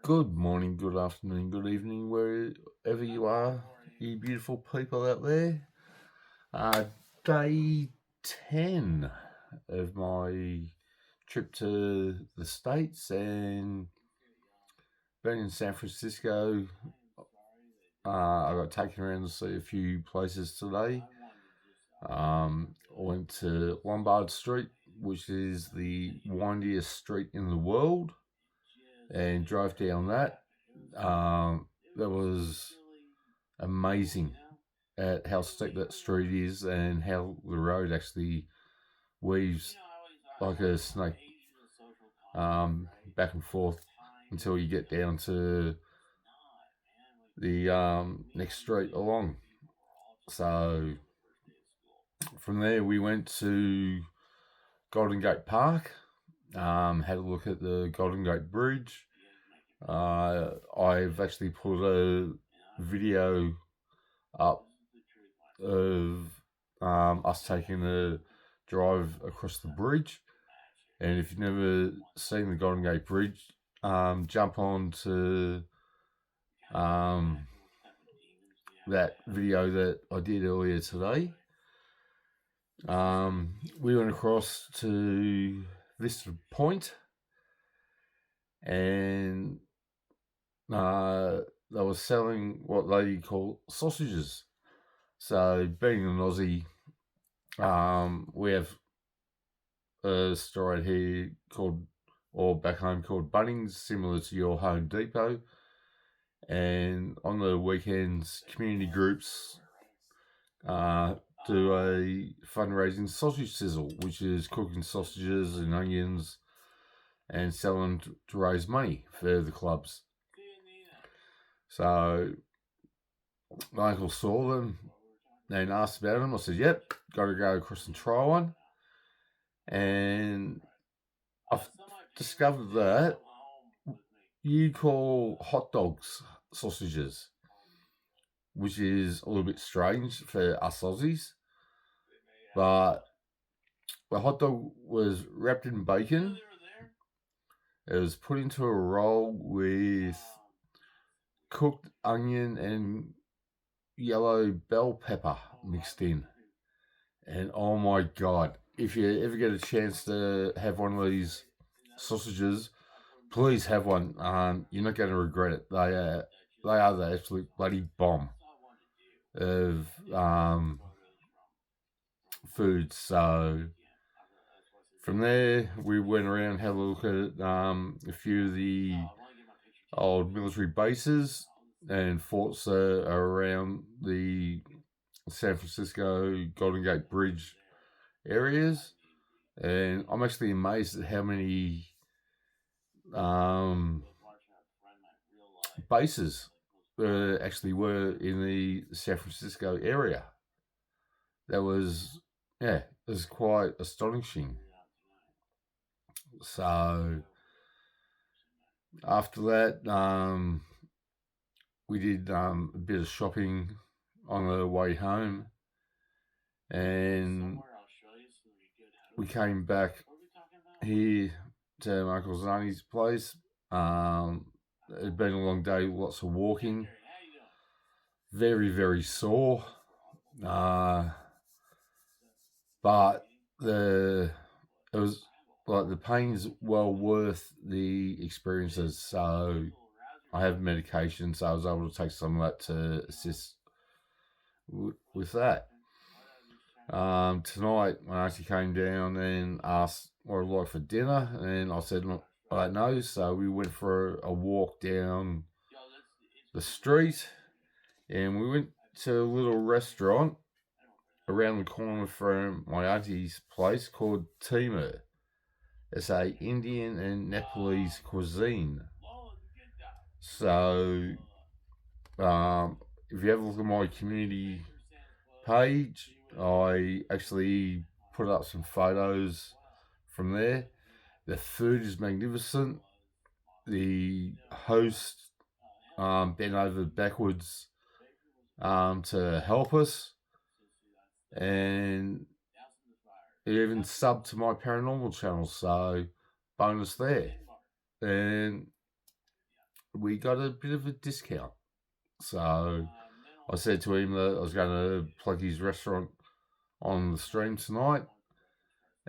Good morning, good afternoon, good evening, wherever you are, you beautiful people out there. Day 10 of my trip to the States, and being in San Francisco, I got taken around to see a few places today. I went to Lombard Street, which is the windiest street in the world, and drove down that. That was amazing at how steep that street is and how the road actually weaves like a snake, back and forth until you get down to the next street along. So from there we went to Golden Gate Park, had a look at the Golden Gate Bridge. I've actually put a video up of us taking a drive across the bridge. And if you've never seen the Golden Gate Bridge, jump on to that video that I did earlier today. We went across to Vista Point, and they were selling what they call sausages. So, being an Aussie, we have a store out here called, or back home called Bunnings, similar to your Home Depot. And on the weekends, community groups do a fundraising sausage sizzle, which is cooking sausages and onions and selling to raise money for the clubs. So my uncle saw them and asked about them. I said, "Yep, got to go across and try one." And I've discovered that you call hot dogs sausages, which is a little bit strange for us Aussies. But the hot dog was wrapped in bacon. It was put into a roll with cooked onion and yellow bell pepper mixed in. And oh my God, if you ever get a chance to have one of these sausages, please have one. You're not going to regret it. They are the absolute bloody bomb of food. So from there, we went around, had a look at a few of the old military bases and forts around the San Francisco Golden Gate Bridge areas. And I'm actually amazed at how many bases there actually were in the San Francisco area. That was, yeah, it was quite astonishing. So after that, we did a bit of shopping on the way home, and we came back here to my Uncle Zani's place. It had been a long day, lots of walking, very, very sore. But it was like the pain's well worth the experiences. So I have medication, so I was able to take some of that to assist with that. Tonight, my auntie came down and asked what I'd like for dinner, and I said, "Look, I don't know." So we went for a walk down the street, and we went to a little restaurant around the corner from my auntie's place called Timu. It's a Indian and Nepalese cuisine. So, if you have a look at my community page, I actually put up some photos from there. The food is magnificent. The host bent over backwards to help us, and he even subbed to my paranormal channel, so bonus there. And we got a bit of a discount. So I said to him that I was going to plug his restaurant on the stream tonight,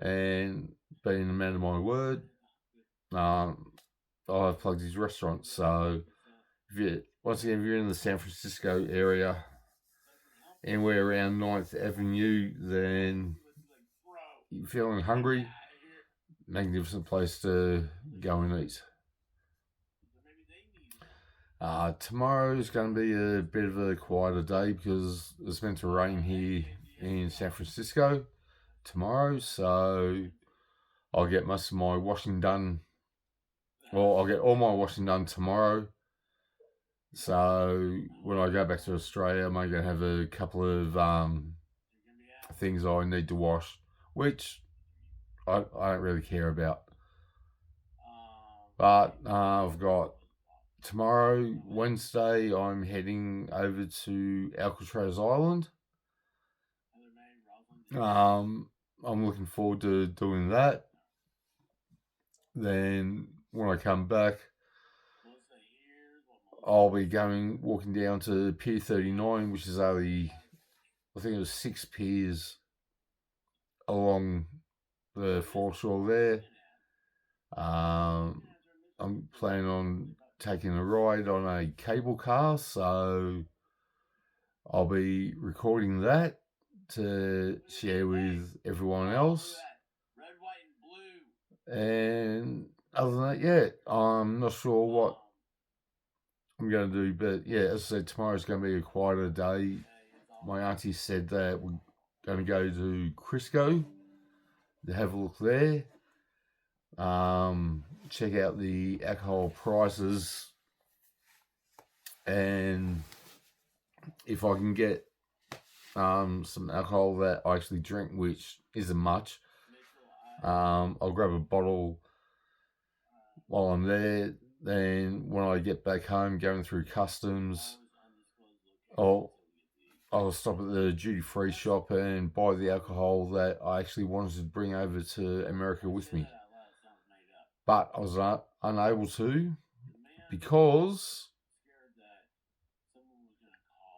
and being a man of my word, I've plugged his restaurant. So once again, if you're in the San Francisco area, anywhere around 9th Avenue, then you're feeling hungry, magnificent place to go and eat. Tomorrow is going to be a bit of a quieter day because it's meant to rain here in San Francisco tomorrow, so I'll get most of my washing done. Well, I'll get all my washing done tomorrow. So when I go back to Australia, I'm only going to have a couple of things I need to wash, which I don't really care about. But I've got tomorrow, Wednesday, I'm heading over to Alcatraz Island. I'm looking forward to doing that. Then when I come back, I'll be walking down to Pier 39, which is only, I think it was 6 piers along the foreshore there. I'm planning on taking a ride on a cable car, so I'll be recording that to share with everyone else. And other than that, yeah, I'm not sure what I'm going to do, but yeah, as I said, tomorrow's going to be a quieter day. My auntie said that we're going to go to Crisco to have a look there. Check out the alcohol prices, and if I can get some alcohol that I actually drink, which isn't much, I'll grab a bottle while I'm there. Then when I get back home, going through customs, I'll stop at the duty-free shop and buy the alcohol that I actually wanted to bring over to America with me. But I was unable to because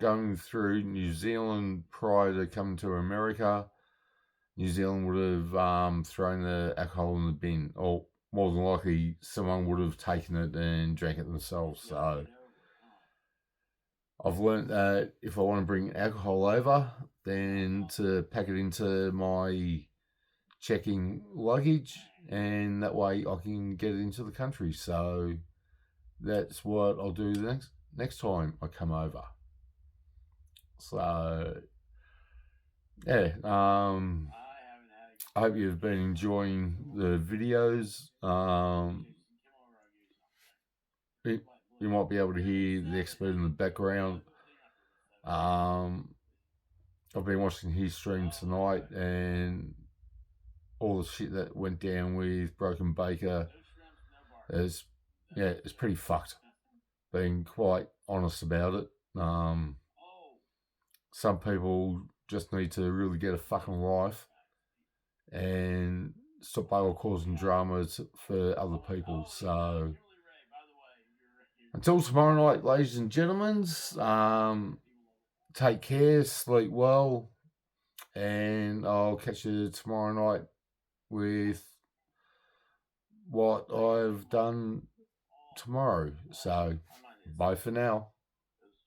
going through New Zealand prior to coming to America, New Zealand would have thrown the alcohol in the bin, or more than likely someone would have taken it and drank it themselves. So I've learned that if I want to bring alcohol over, then to pack it into my checking luggage, and that way I can get it into the country. So that's what I'll do the next time I come over. So yeah, I hope you've been enjoying the videos. You might be able to hear the expert in the background. I've been watching his stream tonight, and all the shit that went down with Broken Baker is, it's pretty fucked. Being quite honest about it. Some people just need to really get a fucking life and stop causing dramas for other people. So until tomorrow night, ladies and gentlemen, take care, sleep well, and I'll catch you tomorrow night with what I've done tomorrow. So bye for now.